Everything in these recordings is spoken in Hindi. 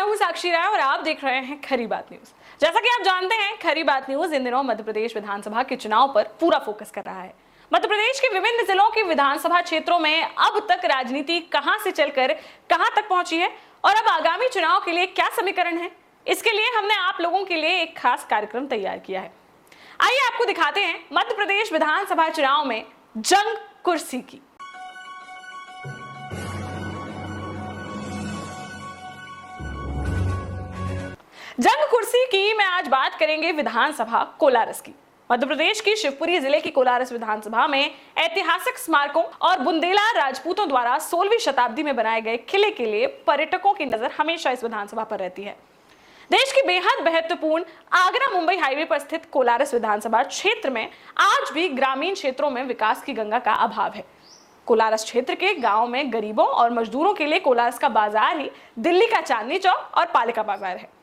हूं साक्षी राय और आप देख रहे हैं खरी बात न्यूज। जैसा कि आप जानते हैं, खरी बात न्यूज इन दिनों मध्य प्रदेश विधानसभा के चुनाव पर पूरा फोकस कर रहा है। मध्य प्रदेश के विभिन्न जिलों के विधानसभा क्षेत्रों में अब तक राजनीति कहां से चलकर कहां तक पहुंची है और अब आगामी चुनाव के लिए क्या समीकरण है, इसके लिए हमने आप लोगों के लिए एक खास कार्यक्रम तैयार किया है। आइए आपको दिखाते हैं मध्य प्रदेश विधानसभा चुनाव में जंग कुर्सी की। जंग कुर्सी की मैं आज बात करेंगे विधानसभा कोलारस की। मध्य प्रदेश की शिवपुरी जिले की कोलारस विधानसभा में ऐतिहासिक स्मारकों और बुंदेला राजपूतों द्वारा 16वीं शताब्दी में बनाए गए किले के लिए पर्यटकों की नजर हमेशा इस विधानसभा पर रहती है। देश की बेहद महत्वपूर्ण आगरा मुंबई हाईवे पर स्थित कोलारस विधानसभा क्षेत्र में आज भी ग्रामीण क्षेत्रों में विकास की गंगा का अभाव है। कोलारस क्षेत्र के गांव में गरीबों और मजदूरों के लिए कोलारस का बाजार ही दिल्ली का चांदनी चौक और पालिका बाजार है।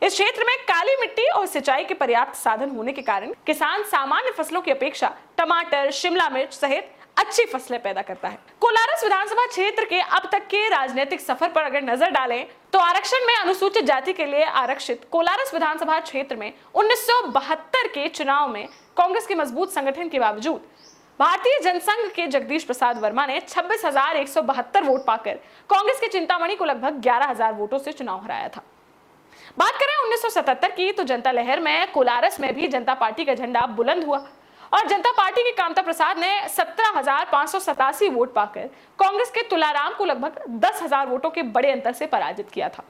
इस क्षेत्र में काली मिट्टी और सिंचाई के पर्याप्त साधन होने के कारण किसान सामान्य फसलों की अपेक्षा टमाटर, शिमला मिर्च सहित अच्छी फसलें पैदा करता है। कोलारस विधानसभा क्षेत्र के अब तक के राजनीतिक सफर पर अगर नजर डालें तो आरक्षण में अनुसूचित जाति के लिए आरक्षित कोलारस विधानसभा क्षेत्र में 1972 के चुनाव में कांग्रेस के मजबूत संगठन के बावजूद भारतीय जनसंघ के जगदीश प्रसाद वर्मा ने 26,172 वोट पाकर कांग्रेस के चिंतामणि को लगभग 11,000 वोटों से चुनाव हराया था। बात करें 1977 की तो जनता लहर में कोलारस में भी जनता पार्टी का झंडा बुलंद हुआ और जनता पार्टी के कामता प्रसाद ने 17,587 वोट पाकर कांग्रेस के तुलाराम को लगभग 10,000 वोटों के बड़े अंतर से पराजित किया था।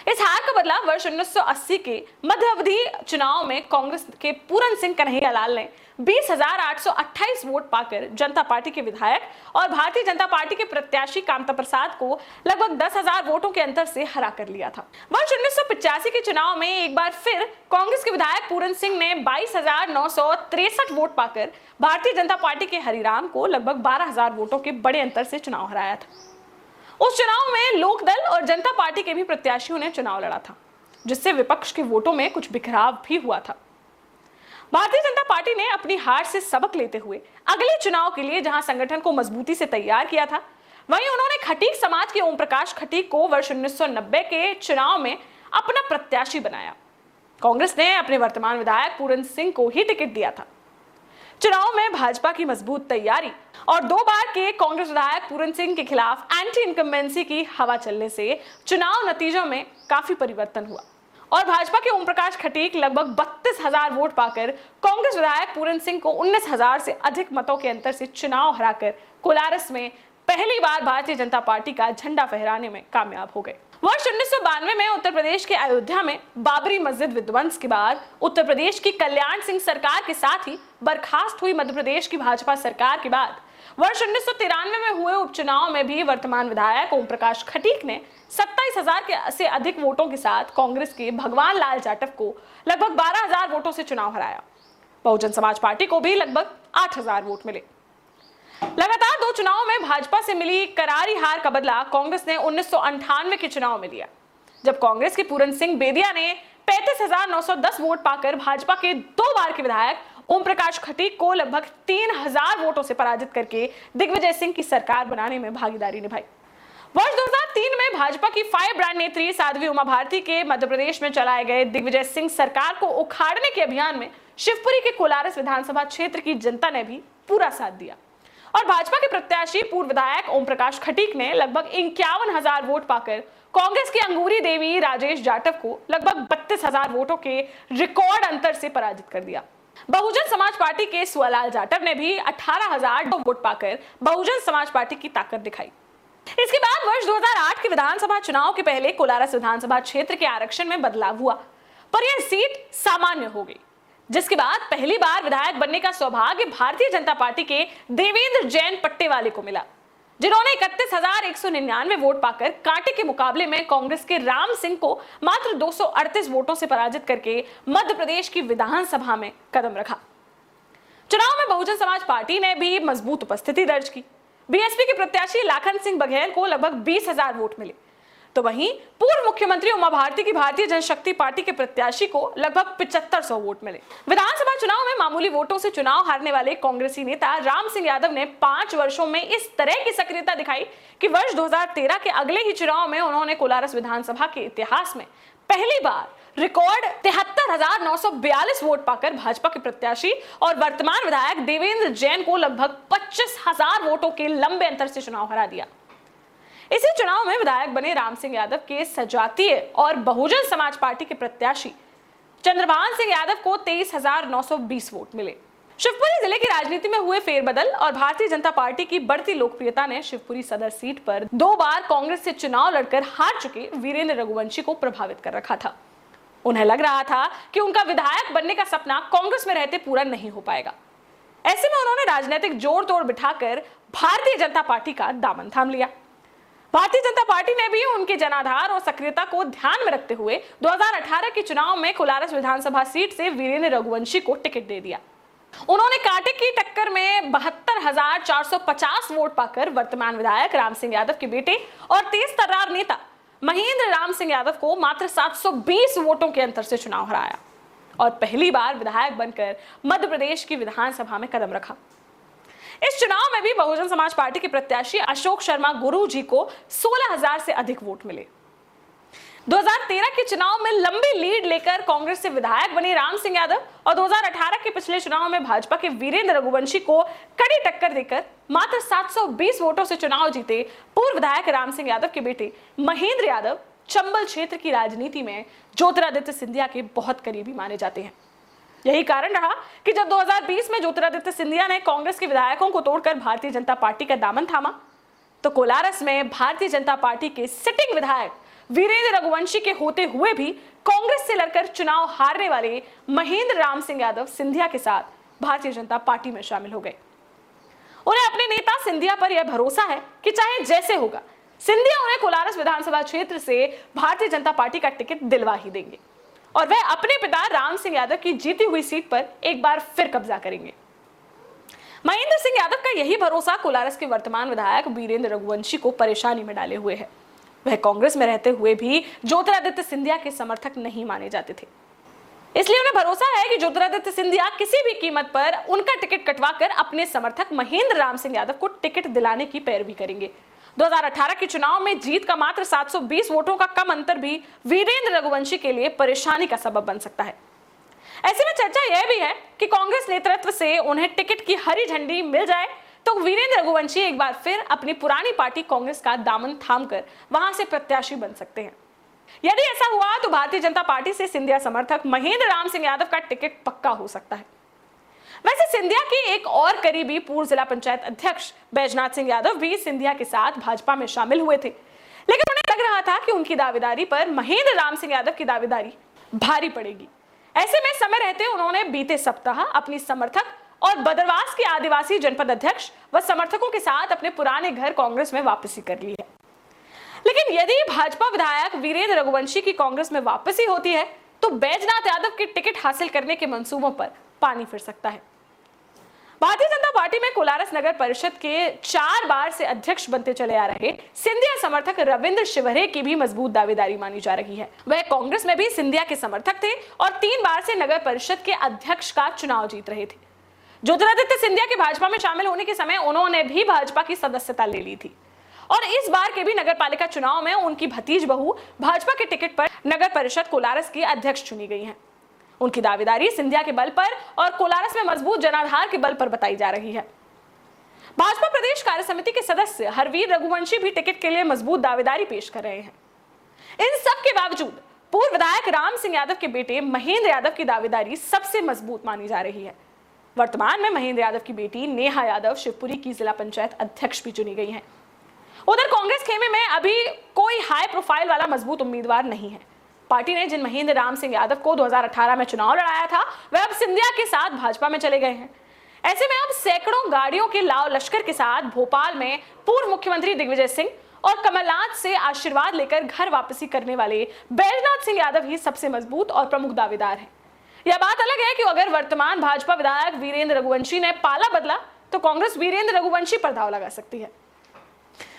इस हार का बदला वर्ष 1980 के मध्य अवधि चुनाव में कांग्रेस के पूरन सिंह कन्हैयालाल ने 20,828 वोट पाकर जनता पार्टी के विधायक और भारतीय जनता पार्टी के प्रत्याशी कामता प्रसाद को लगभग 10,000 वोटों के अंतर से हरा कर लिया था। वर्ष 1985 के चुनाव में एक बार फिर कांग्रेस के विधायक पूरन सिंह ने 22,963 वोट पाकर भारतीय जनता पार्टी के हरिराम को लगभग 12,000 वोटों के बड़े अंतर से चुनाव हराया था। उस चुनाव में लोकदल और जनता पार्टी के भी प्रत्याशियों ने चुनाव लड़ा था, जिससे विपक्ष के वोटों में कुछ बिखराव भी हुआ था। भारतीय जनता पार्टी ने अपनी हार से सबक लेते हुए अगले चुनाव के लिए जहां संगठन को मजबूती से तैयार किया था, वहीं उन्होंने खटीक समाज के ओम प्रकाश खटीक को वर्ष 1990 के चुनाव में अपना प्रत्याशी बनाया। कांग्रेस ने अपने वर्तमान विधायक पूरन सिंह को ही टिकट दिया था। चुनाव में भाजपा की मजबूत तैयारी और 2 बार के कांग्रेस विधायक पूरन सिंह के खिलाफ एंटी इनकम्बेंसी की हवा चलने से चुनाव नतीजों में काफी परिवर्तन हुआ और भाजपा के ओम प्रकाश खटीक लगभग 32,000 वोट पाकर कांग्रेस विधायक पूरन सिंह को 19,000 से अधिक मतों के अंतर से चुनाव हराकर कोलारस में पहली बार भारतीय जनता पार्टी का झंडा फहराने में कामयाब हो गए। वर्ष 1992 में उत्तर प्रदेश के अयोध्या में बाबरी मस्जिद विध्वंस के बाद उत्तर प्रदेश की कल्याण सिंह सरकार के साथ ही बर्खास्त हुई मध्य प्रदेश की भाजपा सरकार के बाद वर्ष 1993 में हुए उपचुनाव में भी वर्तमान विधायक ओम प्रकाश खटीक ने 27,000 से अधिक वोटों के साथ कांग्रेस के भगवान लाल जाटव को लगभग 12,000 वोटों से चुनाव हराया। बहुजन समाज पार्टी को भी लगभग 8,000 वोट मिले। लगातार 2 चुनाव में भाजपा से मिली करारी हार का बदला कांग्रेस ने 1998 के चुनाव में लिया, जब कांग्रेस के पूरन सिंह बेदिया ने 35,910 वोट पाकर भाजपा के 2 बार के विधायक ओम प्रकाश खटीक को लगभग 3,000 वोटों से पराजित करके दिग्विजय सिंह की सरकार बनाने में भागीदारी निभाई। वर्ष 2003 में भाजपा की फायर ब्रांड नेत्री साध्वी उमा भारती के मध्य प्रदेश में चलाए गए दिग्विजय सिंह सरकार को उखाड़ने के अभियान में शिवपुरी के कोलारस विधानसभा क्षेत्र की जनता ने भी पूरा साथ दिया और भाजपा के प्रत्याशी पूर्व विधायक ओम प्रकाश खटीक ने लगभग 51,000 वोट पाकर कांग्रेस की अंगूरी देवी राजेश जाटव को लगभग 32,000 वोटों के रिकॉर्ड अंतर से पराजित कर दिया। बहुजन समाज पार्टी के सुअलाल जाटव ने भी 18,000 वोट पाकर बहुजन समाज पार्टी की ताकत दिखाई। इसके बाद वर्ष 2008 के विधानसभा चुनाव के पहले कोलारस विधानसभा क्षेत्र के आरक्षण में बदलाव हुआ, पर यह सीट सामान्य हो गई, जिसके बाद पहली बार विधायक बनने का सौभाग्य भारतीय जनता पार्टी के देवेंद्र जैन पट्टेवाले को मिला, जिन्होंने 31,199 वोट पाकर कांटे के मुकाबले में कांग्रेस के राम सिंह को मात्र 238 वोटों से पराजित करके मध्य प्रदेश की विधानसभा में कदम रखा। चुनाव में बहुजन समाज पार्टी ने भी मजबूत उपस्थिति दर्ज की। बीएसपी के प्रत्याशी लाखन सिंह बघेल को लगभग 20,000 वोट मिले। तो वहीं पूर्व मुख्यमंत्री उमा भारती की भारतीय जनशक्ति पार्टी के प्रत्याशी को लगभग 7500 वोट मिले। विधानसभा चुनाव में मामूली वोटों से चुनाव हारने वाले कांग्रेसी नेता राम सिंह यादव ने 5 वर्षों में इस तरह की सक्रियता दिखाई कि वर्ष 2013 के अगले ही चुनाव में उन्होंने कोलारस विधानसभा के इतिहास में पहली बार रिकॉर्ड 73,942 वोट पाकर भाजपा के प्रत्याशी और वर्तमान विधायक देवेंद्र जैन को लगभग 25,000 वोटों के लंबे अंतर से चुनाव हरा दिया। इसी चुनाव में विधायक बने राम सिंह यादव के सजातीय और बहुजन समाज पार्टी के प्रत्याशी चंद्रभान सिंह यादव को 23,920 वोट मिले। शिवपुरी जिले की राजनीति में हुए फेरबदल और भारतीय जनता पार्टी की बढ़ती लोकप्रियता ने शिवपुरी सदर सीट पर 2 बार कांग्रेस से चुनाव लड़कर हार चुके वीरेंद्र रघुवंशी को प्रभावित कर रखा था। उन्हें लग रहा था कि उनका विधायक बनने का सपना कांग्रेस में रहते पूरा नहीं हो पाएगा। ऐसे में उन्होंने राजनीतिक जोड़ तोड़ बिठाकर भारतीय जनता पार्टी का दामन थाम लिया। भारतीय जनता पार्टी ने भी उनके जनाधार और सक्रियता को ध्यान में रखते हुए 2018 के चुनाव में कोलारस विधानसभा सीट से वीरेंद्र रघुवंशी को टिकट दे दिया। उन्होंने कांटे की टक्कर में 72,450 वोट पाकर वर्तमान विधायक राम सिंह यादव के बेटे और तेज तर्रार नेता महेंद्र राम सिंह यादव को मात्र 720 वोटों के अंतर से चुनाव हराया और पहली बार विधायक बनकर मध्य प्रदेश की विधानसभा में कदम रखा। इस चुनाव में भी बहुजन समाज पार्टी के प्रत्याशी अशोक शर्मा गुरु जी को 16,000 से अधिक वोट मिले। 2013 के चुनाव में लंबी लीड लेकर कांग्रेस से विधायक बने राम सिंह यादव और 2018 के पिछले चुनाव में भाजपा के वीरेंद्र रघुवंशी को कड़ी टक्कर देकर मात्र 720 वोटों से चुनाव जीते पूर्व विधायक राम सिंह यादव के बेटे महेंद्र यादव चंबल क्षेत्र की राजनीति में ज्योतिरादित्य सिंधिया के बहुत करीबी माने जाते हैं। यही कारण रहा कि जब 2020 में ज्योतिरादित्य सिंधिया ने कांग्रेस के विधायकों को तोड़कर भारतीय जनता पार्टी का दामन थामा, तो कोलारस में भारतीय जनता पार्टी के सिटिंग विधायक वीरेंद्र रघुवंशी के होते हुए भी कांग्रेस से लड़कर चुनाव हारने वाले महेंद्र राम सिंह यादव सिंधिया के साथ भारतीय जनता पार्टी में शामिल हो गए। उन्हें अपने नेता सिंधिया पर यह भरोसा है कि चाहे जैसे होगा, सिंधिया उन्हें कोलारस विधानसभा क्षेत्र से भारतीय जनता पार्टी का टिकट दिलवा ही देंगे और वह अपने पिता राम सिंह यादव की जीती हुई सीट पर एक बार फिर कब्जा करेंगे। महेंद्र सिंह यादव का यही भरोसा कोलारस के वर्तमान विधायक वीरेंद्र रघुवंशी को परेशानी में डाले हुए है। वह कांग्रेस में रहते हुए भी ज्योतिरादित्य सिंधिया के समर्थक नहीं माने जाते थे, इसलिए उन्हें भरोसा है कि ज्योतिरादित्य सिंधिया किसी भी कीमत पर उनका टिकट कटवाकर अपने समर्थक महेंद्र राम सिंह यादव को टिकट दिलाने की पैरवी करेंगे। 2018 के चुनाव में जीत का मात्र 720 वोटों का कम अंतर भी वीरेंद्र रघुवंशी के लिए परेशानी का सबब बन सकता है। ऐसे में चर्चा यह भी है कि कांग्रेस नेतृत्व से उन्हें टिकट की हरी झंडी मिल जाए तो वीरेंद्र रघुवंशी एक बार फिर अपनी पुरानी पार्टी कांग्रेस का दामन थामकर वहां से प्रत्याशी बन सकते हैं। यदि ऐसा हुआ तो भारतीय जनता पार्टी से सिंधिया समर्थक महेंद्र राम सिंह यादव का टिकट पक्का हो सकता है। वैसे सिंधिया के एक और करीबी पूर्व जिला पंचायत अध्यक्ष बैजनाथ सिंह यादव भी सिंधिया के साथ भाजपा में शामिल हुए थे, लेकिन उन्हें लग रहा था कि उनकी दावेदारी पर महेंद्र राम सिंह यादव की दावेदारी भारी पड़ेगी। ऐसे में समय रहते उन्होंने बीते सप्ताह अपनी समर्थक और बदरवास के आदिवासी जनपद अध्यक्ष व समर्थकों के साथ अपने पुराने घर कांग्रेस में वापसी कर ली है। लेकिन यदि भाजपा विधायक वीरेंद्र रघुवंशी की कांग्रेस में वापसी होती है तो बैजनाथ यादव के टिकट हासिल करने के मंसूबों पर पानी फिर सकता है। भारतीय जनता पार्टी में कोलारस नगर परिषद के 4 बार से अध्यक्ष बनते चले आ रहे सिंधिया समर्थक रविंद्र शिवहरे की भी मजबूत दावेदारी मानी जा रही है। वह कांग्रेस में भी सिंधिया के समर्थक थे और 3 बार से नगर परिषद के अध्यक्ष का चुनाव जीत रहे थे। ज्योतिरादित्य सिंधिया के भाजपा में शामिल होने के समय उन्होंने भी भाजपा की सदस्यता ले ली थी और इस बार के भी नगर पालिका चुनाव में उनकी भतीज बहू भाजपा के टिकट पर नगर परिषद कोलारस की अध्यक्ष चुनी गई हैं। उनकी दावेदारी सिंधिया के बल पर और कोलारस में मजबूत जनाधार के बल पर बताई जा रही है। भाजपा प्रदेश कार्य समिति के सदस्य हरवीर रघुवंशी भी टिकट के लिए मजबूत दावेदारी पेश कर रहे हैं। इन सब के बावजूद पूर्व विधायक राम सिंह यादव के बेटे महेंद्र यादव की दावेदारी सबसे मजबूत मानी जा रही है। वर्तमान में महेंद्र यादव की बेटी नेहा यादव शिवपुरी की जिला पंचायत अध्यक्ष भी चुनी गई हैं। उधर कांग्रेस खेमे में अभी कोई हाई प्रोफाइल वाला मजबूत उम्मीदवार नहीं है। पार्टी ने जिन महेंद्र राम सिंह यादव को 2018 में चुनाव लड़ाया था वह अब सिंधिया के साथ भाजपा में चले गए हैं। ऐसे में अब सैकड़ों गाड़ियों के लाव लश्कर के साथ भोपाल में पूर्व मुख्यमंत्री दिग्विजय सिंह और कमलनाथ से आशीर्वाद लेकर घर वापसी करने वाले बैजनाथ सिंह यादव ही सबसे मजबूत और प्रमुख दावेदार हैं। यह बात अलग है कि अगर वर्तमान भाजपा विधायक वीरेंद्र रघुवंशी ने पाला बदला तो कांग्रेस वीरेंद्र रघुवंशी पर दांव लगा सकती है।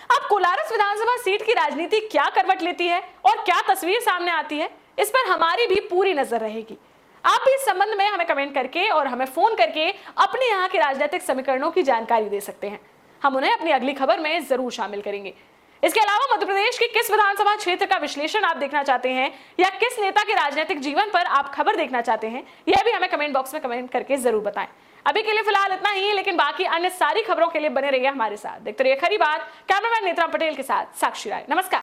अब कोलारस विधानसभा सीट की राजनीति क्या करवट लेती है और क्या तस्वीर सामने आती है, इस पर हमारी भी पूरी नजर रहेगी। आप भी इस संबंध में हमें कमेंट करके और हमें फोन करके अपने यहाँ के राजनीतिक समीकरणों की जानकारी दे सकते हैं। हम उन्हें अपनी अगली खबर में जरूर शामिल करेंगे। इसके अलावा मध्य प्रदेश के किस विधानसभा क्षेत्र का विश्लेषण आप देखना चाहते हैं या किस नेता के राजनीतिक जीवन पर आप खबर देखना चाहते हैं, यह भी हमें कमेंट बॉक्स में कमेंट करके जरूर बताएं। अभी के लिए फिलहाल इतना ही, लेकिन बाकी अन्य सारी खबरों के लिए बने रहिए हमारे साथ। देखते रहिए खरी बात। कैमरामैन नेत्रा पटेल के साथ साक्षी राय। नमस्कार।